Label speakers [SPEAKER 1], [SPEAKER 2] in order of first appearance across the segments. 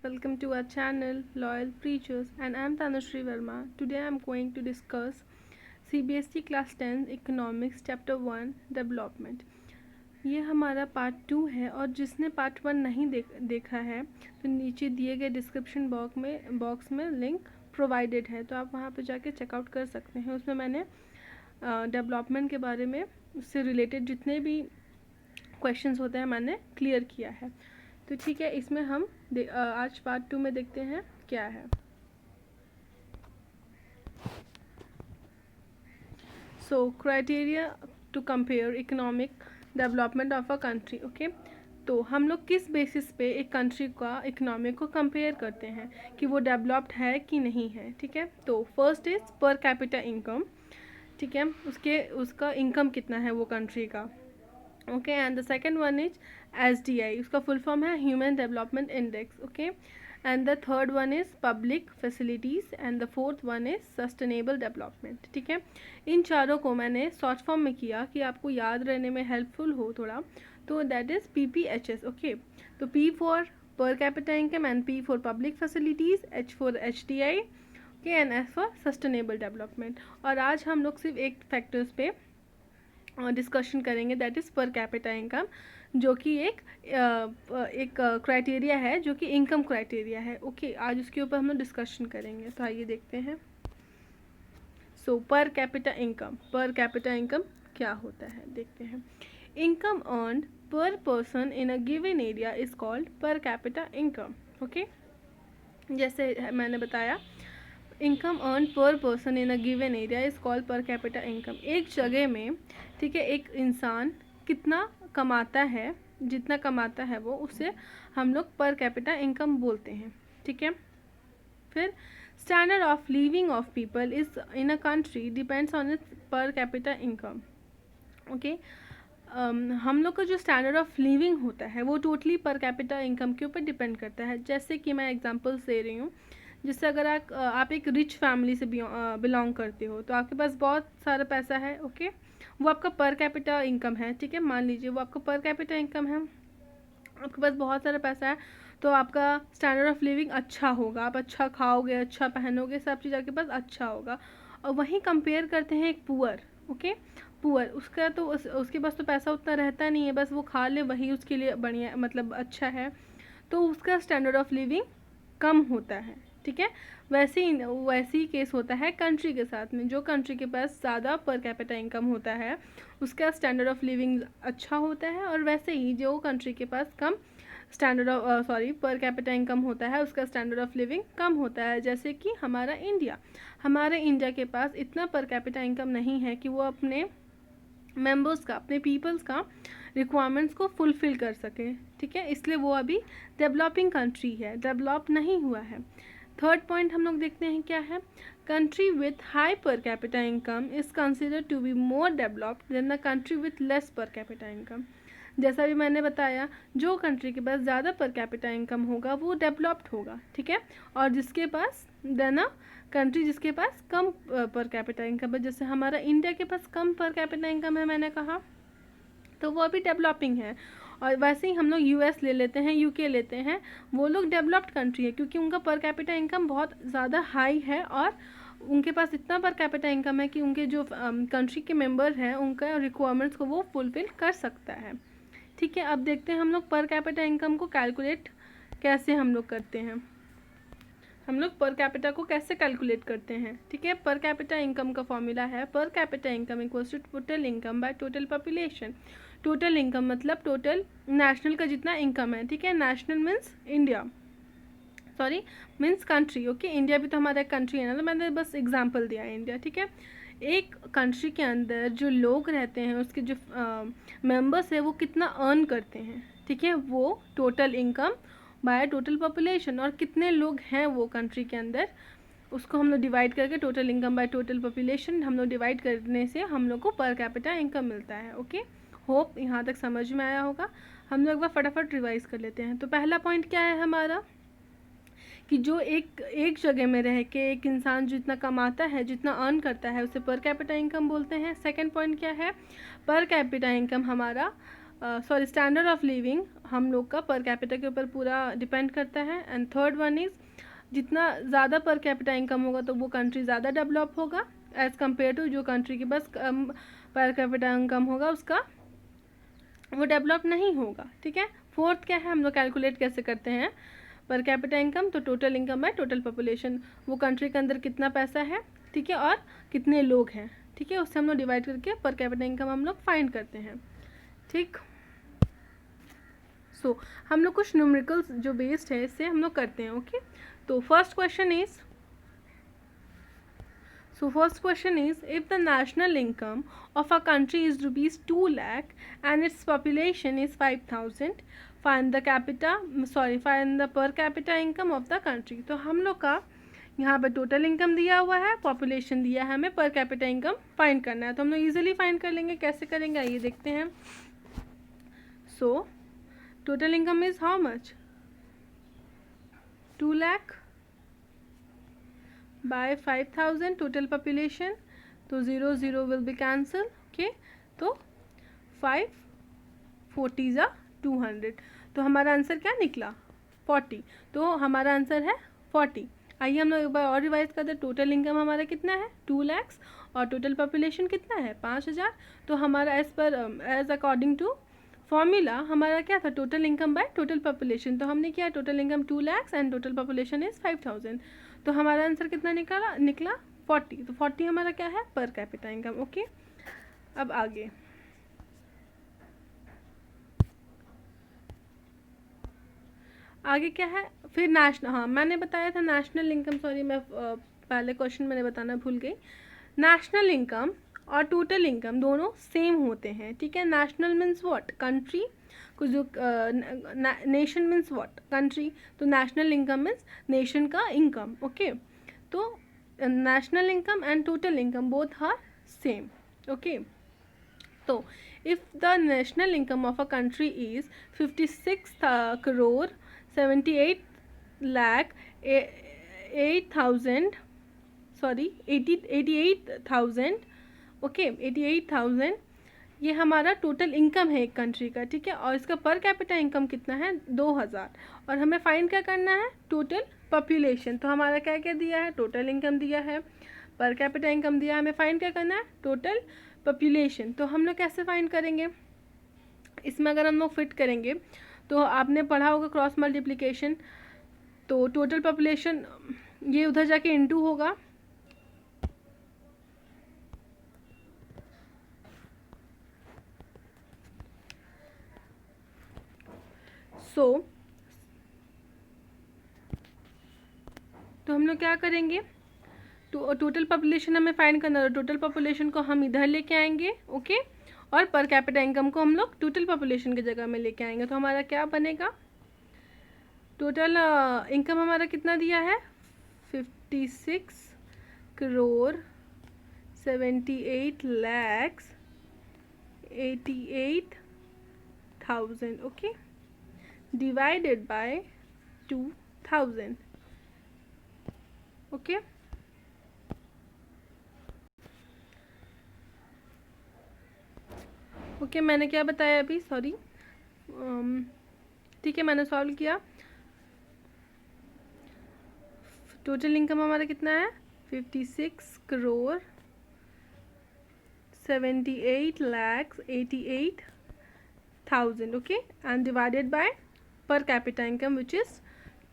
[SPEAKER 1] Welcome to our channel, Loyal Preachers, and I'm Tanushree Verma. Today I'm going to discuss CBSE Class 10 Economics Chapter 1 Development. ये हमारा part 2 है और जिसने part 1 नहीं देखा है तो नीचे दिए गए डिस्क्रिप्शन बॉक्स में लिंक प्रोवाइडेड है, तो आप वहाँ पे जाके चेकआउट कर सकते हैं। उसमें मैंने डेवलपमेंट के बारे में उससे रिलेटेड जितने भी क्वेश्चंस होते हैं मैंने क्लियर किया है। तो ठीक है, इसमें हम आज पार्ट 2 में देखते हैं क्या है। So criteria to compare economic development of a country. Okay, तो हम लोग किस बेसिस पे एक कंट्री का इकोनॉमिक को कंपेयर करते हैं कि वो डेवलप्ड है कि नहीं है। ठीक है, तो फर्स्ट इज पर कैपिटा इनकम। ठीक है, उसका इनकम कितना है वो कंट्री का। Okay, and the second one is SDI, उसका फुल फॉर्म है human development index. Okay, and the third one is public facilities and the fourth one is sustainable development. ठीक है, इन चारों को मैंने शॉर्ट फॉर्म में किया कि आपको याद रहने में हेल्पफुल हो थोड़ा, तो दैट इज़ PPHS। ओके, तो P फॉर पर capita income and P for public facilities, H for HDI, okay, and S for sustainable development. और आज हम लोग सिर्फ एक फैक्टर्स पे डिस्कशन करेंगे, दैट इज़ पर कैपिटा इनकम, जो कि एक क्राइटेरिया है, जो कि इनकम क्राइटेरिया है। ओके, आज उसके ऊपर हम लोग डिस्कशन करेंगे। तो आइए देखते हैं। सो पर कैपिटा इनकम क्या होता है देखते हैं। इनकम अर्नड पर person in a given area is called पर कैपिटा इनकम। ओके, जैसे मैंने बताया, इनकम अर्न पर person in a given area is called पर कैपिटा इनकम। एक जगह में, ठीक है, एक इंसान कितना कमाता है, जितना कमाता है वो, उससे हम लोग पर कैपिटा इनकम बोलते हैं। ठीक है, फिर standard of living of people is in a country depends on it's पर कैपिटा इनकम। ओके, हम लोग का जो स्टैंडर्ड ऑफ लिविंग होता है वो टोटली पर कैपिटा इनकम के ऊपर डिपेंड करता है। जैसे कि मैं एग्जांपल्स दे रही हूँ, जिससे अगर आप एक रिच फैमिली से बिलोंग करते हो तो आपके पास बहुत सारा पैसा है। ओके, वो आपका पर कैपिटा इनकम है। ठीक है, मान लीजिए वो आपका पर कैपिटा इनकम है, आपके पास बहुत सारा पैसा है, तो आपका स्टैंडर्ड ऑफ लिविंग अच्छा होगा, आप अच्छा खाओगे, अच्छा पहनोगे, सब चीज़ आपके पास अच्छा होगा। और वहीं कंपेयर करते हैं एक पुअर। ओके, पुअर, उसका तो उसके पास तो पैसा उतना रहता नहीं है, बस वो खा ले वही उसके लिए बढ़िया, मतलब अच्छा है, तो उसका स्टैंडर्ड ऑफ लिविंग कम होता है। ठीक है, वैसे ही केस होता है कंट्री के साथ में। जो कंट्री के पास ज़्यादा पर कैपिटा इनकम होता है उसका स्टैंडर्ड ऑफ लिविंग अच्छा होता है, और वैसे ही जो कंट्री के पास कम पर कैपिटा इनकम होता है उसका स्टैंडर्ड ऑफ लिविंग कम होता है। जैसे कि हमारा इंडिया के पास इतना पर कैपिटा इनकम नहीं है कि वो अपने मेंबर्स का, अपने पीपल्स का रिक्वायरमेंट्स को फुलफ़िल कर सके। ठीक है, इसलिए वो अभी डेवलपिंग कंट्री है, डेवलप नहीं हुआ है। थर्ड पॉइंट हम लोग देखते हैं क्या है। Country with high per capita income is considered to be more developed than a country with less per capita income. जैसा भी मैंने बताया, जो कंट्री के पास ज़्यादा पर कैपिटा इनकम होगा वो डेवलप्ड होगा। ठीक है, और जिसके पास देन अ कंट्री जिसके पास कम पर कैपिटा इनकम है, जैसे हमारा इंडिया के पास कम पर कैपिटा इनकम है मैंने कहा, तो वो अभी डेवलपिंग है। और वैसे ही हम लोग US ले लेते हैं, UK लेते हैं, वो लोग डेवलप्ड कंट्री है क्योंकि उनका पर कैपिटा इनकम बहुत ज़्यादा हाई है और उनके पास इतना पर कैपिटा इनकम है कि उनके जो कंट्री के मेंबर हैं उनका रिक्वायरमेंट्स को वो फुलफिल कर सकता है। ठीक है, अब देखते हैं हम लोग पर कैपिटा इनकम को कैलकुलेट कैसे हम लोग करते हैं। हम लोग पर कैपिटा को कैसे कैलकुलेट करते हैं। ठीक है, पर कैपिटा इनकम का फॉर्मूला है per capita income equals to total income by total population. Total income मतलब टोटल नेशनल का जितना इनकम है। ठीक है, national means India, means country. Okay, India भी तो हमारा एक कंट्री है ना, तो मैंने बस एग्जाम्पल दिया है इंडिया। ठीक है, एक कंट्री के अंदर जो लोग रहते हैं उसके जो मेंबर्स है वो कितना अर्न करते हैं। ठीक है, वो total income by total population, और कितने लोग हैं वो कंट्री के अंदर, उसको हम लोग डिवाइड करके total income by total population हम लोग डिवाइड करने से हम लोग को पर कैपिटा इनकम मिलता है। ओके, होप यहाँ तक समझ में आया होगा। हम लोग एक बार फटाफट रिवाइज कर लेते हैं। तो पहला पॉइंट क्या है हमारा, कि जो एक जगह में रह के एक इंसान जितना कमाता है, जितना अर्न करता है, उसे पर कैपिटा इनकम बोलते हैं। सेकंड पॉइंट क्या है, पर कैपिटा इनकम हमारा सॉरी स्टैंडर्ड ऑफ लिविंग हम लोग का पर कैपिटा के ऊपर पूरा डिपेंड करता है। एंड थर्ड वन इज़ जितना ज़्यादा पर कैपिटा इनकम होगा तो वो कंट्री ज़्यादा डेवलप होगा एज़ कम्पेयर टू जो कंट्री के पास कम पर कैपिटा इनकम होगा उसका वो डेवलप नहीं होगा। ठीक है। फोर्थ क्या है, हम लोग कैलकुलेट कैसे करते हैं पर कैपिटा इनकम, तो total income by total population, वो कंट्री के अंदर कितना पैसा है, ठीक है, और कितने लोग हैं, ठीक है, उससे हम लोग डिवाइड करके पर कैपिटा इनकम हम लोग फाइंड करते हैं। ठीक। सो हम लोग कुछ न्यूमेरिकल्स जो बेस्ड है इससे हम लोग करते हैं। ओके। तो first question is if the national income of a country is rupees 2 lakh and its population is 5,000, find the per capita income of the country। तो हम लोग का यहाँ पर टोटल इनकम दिया हुआ है, पॉपुलेशन दिया है, हमें पर कैपिटा इनकम फाइंड करना है। तो हम लोग ईजिली फाइंड कर लेंगे। कैसे करेंगे आइए देखते हैं। So total income is how much, 2 lakh by 5,000 total population, तो 0 will be cancel। ओके। तो 5 40 ज़ा 200, तो हमारा आंसर क्या निकला 40। तो हमारा आंसर है 40। आइए हम लोग एक बार और रिवाइज करते हैं। टोटल इनकम हमारा कितना है 2 lakhs और टोटल पॉपुलेशन कितना है 5,000। तो हमारा एज अकॉर्डिंग टू फॉर्मूला हमारा क्या था, total income by total population. तो हमने किया total income 2 lakhs and total population is 5,000। तो हमारा आंसर कितना निकला 40। तो 40 हमारा क्या है पर कैपिटा इनकम। ओके। अब आगे क्या है फिर नेशनल, हाँ मैंने बताया था नेशनल इनकम, सॉरी मैं पहले क्वेश्चन मैंने बताना भूल गई। नेशनल इनकम और टोटल इनकम दोनों सेम होते हैं। ठीक है। नेशनल मीन्स व्हाट, कंट्री, कुछ जो नेशन मीन्स व्हाट, कंट्री, तो नेशनल इनकम मीन्स नेशन का इनकम। ओके। तो national income and total income both are same. Okay. तो if the national income of a country is 56 crore 78 lakh 88,000, sorry 88,000, okay 88,000, ये हमारा total income है एक country का। ठीक है। और इसका पर कैपिटा इनकम कितना है 2,000। और हमें फाइंड क्या करना है टोटल पॉपुलेशन। तो हमारा क्या क्या दिया है, टोटल इनकम दिया है, पर कैपिटा इनकम दिया है, हमें फाइंड क्या करना है टोटल पॉपुलेशन। तो हम लोग कैसे फाइंड करेंगे, इसमें अगर हम लोग फिट करेंगे तो आपने पढ़ा होगा क्रॉस मल्टीप्लिकेशन। तो टोटल पॉपुलेशन ये उधर जाके इनटू होगा, तो हम लोग क्या करेंगे, तो टोटल पॉपुलेशन हमें फाइंड करना है। टोटल पॉपुलेशन को हम इधर लेके आएंगे। ओके। और पर कैपिटा इनकम को हम लोग टोटल पॉपुलेशन की जगह में लेके आएंगे। तो हमारा क्या बनेगा, टोटल इनकम हमारा कितना दिया है 56 crore 78 lakhs 88,000, okay, divided by 2,000। Okay. Okay मैंने क्या बताया अभी, सॉरी, ठीक है मैंने सॉल्व किया। टोटल इनकम हमारा कितना है 56 crore 78 lakhs 88,000, okay, and divided by पर capita income which is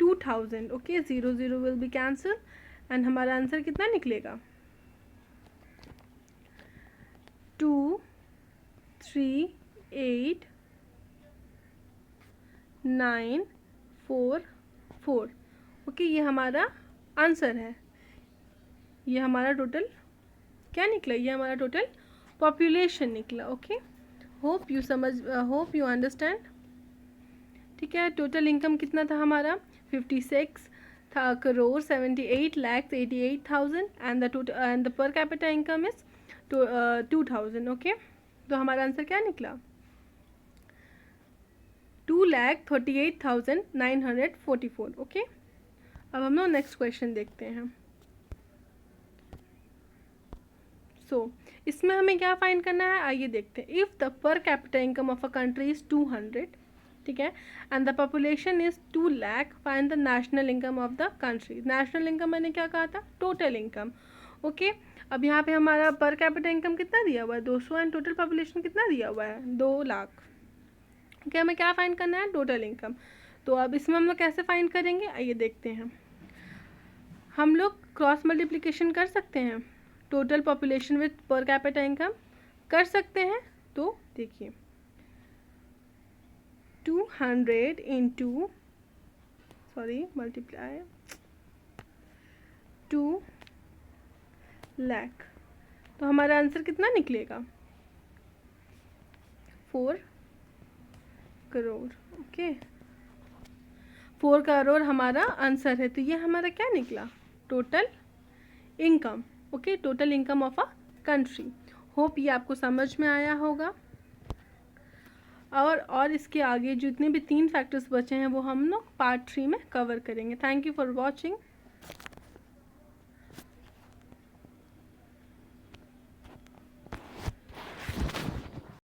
[SPEAKER 1] 2,000। Okay. 0 will be cancel and हमारा आंसर कितना निकलेगा 238,944। ओके। ये हमारा आंसर है, ये हमारा टोटल क्या निकला, ये हमारा टोटल पॉपुलेशन निकला। ओके। Hope you understand. ठीक है। टोटल इनकम कितना था हमारा 56 crore 78 lakhs 88,000 एंड द पर कैपिटा इनकम इज 2,000। ओके। तो हमारा आंसर क्या निकला 2,38,944। ओके। अब हम लोग नेक्स्ट क्वेश्चन देखते हैं। इसमें हमें क्या फाइंड करना है, आइए देखते हैं. इफ़ द पर capita income of a country is 200, ठीक है, and the population is 2 lakh, find the national income of the country. National income मैंने क्या कहा था, टोटल इनकम. ओके, अब यहाँ पे हमारा पर कैपिटा इनकम कितना दिया हुआ है, 200, एंड टोटल पॉपुलेशन कितना दिया हुआ है, 2 लाख. ओके, हमें क्या फाइंड करना है, टोटल इनकम. तो अब इसमें हम लोग कैसे फाइंड करेंगे, आइए देखते हैं. हम लोग क्रॉस मल्टीप्लिकेशन कर सकते हैं टोटल पॉपुलेशन विथ पर कैपिटा इनकम, कर सकते हैं. तो देखिए 200 इंटू मल्टीप्लाई 2 लाख, तो हमारा आंसर कितना निकलेगा, 4 करोड़. ओके, 4 करोड़ हमारा आंसर है. तो ये हमारा क्या निकला, total income. Okay, total income of a country. Hope ये आपको समझ में आया होगा. और इसके आगे जितने भी 3 फैक्टर्स बचे हैं वो हम लोग पार्ट 3 में कवर करेंगे. Thank you for watching.